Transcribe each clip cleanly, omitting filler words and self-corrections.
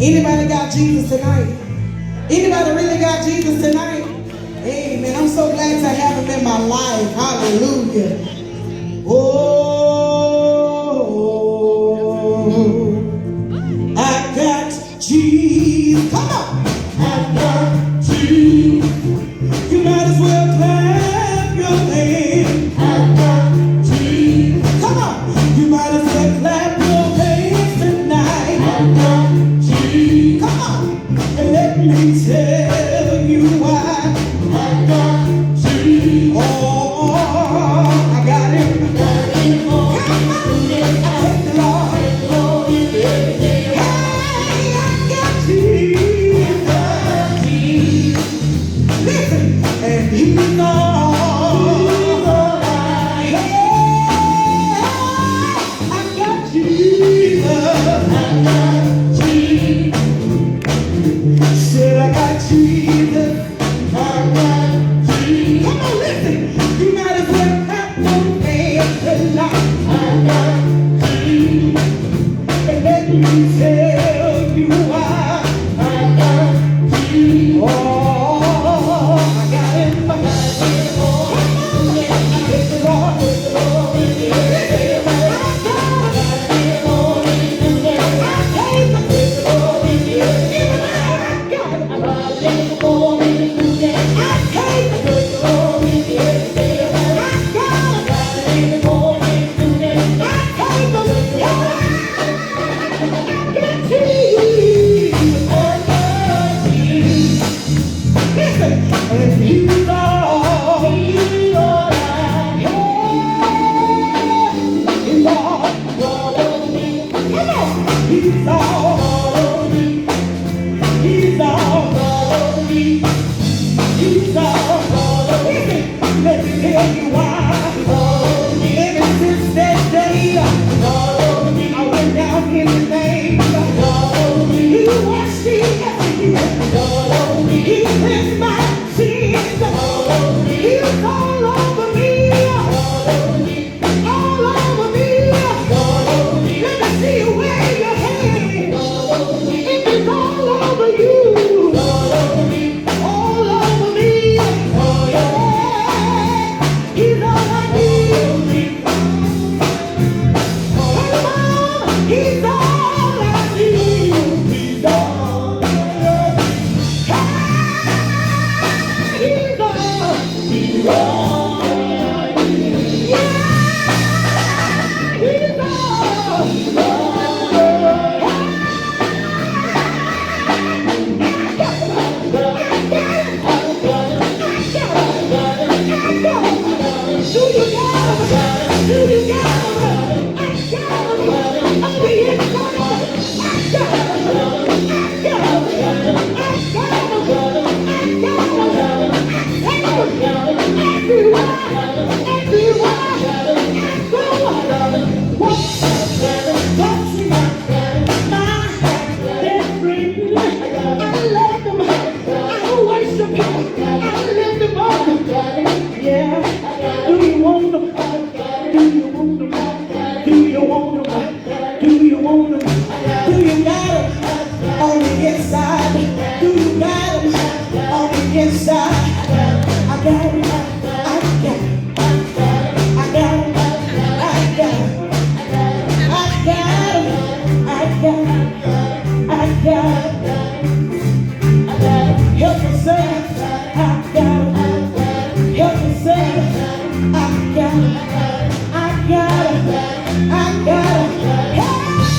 Anybody got Jesus tonight? Anybody really got Jesus tonight? Amen. I'm so glad to have him in my life. Hallelujah. Oh, I got Jesus. Come on. I got Jesus. You might as well clap your hands. I got Jesus. Come on. You might as well clap your hands tonight. I got Jesus. Come on. And let me tell you why. I got Jesus. Oh, I got him. Come on. Thank the Lord. Hey, I got Jesus. Listen, and he's all right. Yeah, I got Jesus. I got Jesus. Said I got Jesus. I got Jesus. Come on, listen. You might as well clap your hands tonight. I got Jesus. And let me tell you why. I got Jesus. Oh, I got him. I got him. Praise the Lord. Praise the Lord. And he's all right. He's all over me. Come on. He's all over me. He's all over me. He's all over me. Let me tell you why. Ever since that day, I went down in the name. He washed me every day. He cleansed my sins. He's all over me. All over me. Let me see you wave your hand. If it's all over you. All over me. Yeah. He's all I need. Come on. He's all I need. He's all I need. He's all I need. Yeah. He's Do you got him? Do you got him? I got him. On the inside. I got him. I got him. I got him. I got him. Everywhere. Everywhere. Yeah. Do you want them? Do you want them? Do you want them? Do you want them? Do you got them on the inside? Do you got them on the inside? I got it. I got it. I got it. I got it. I got it. I got it. I got it. Help me say I got it. Help me say I got it. I got it. I got it. Hey!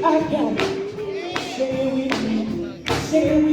I got it. Say it with me. Say it with me.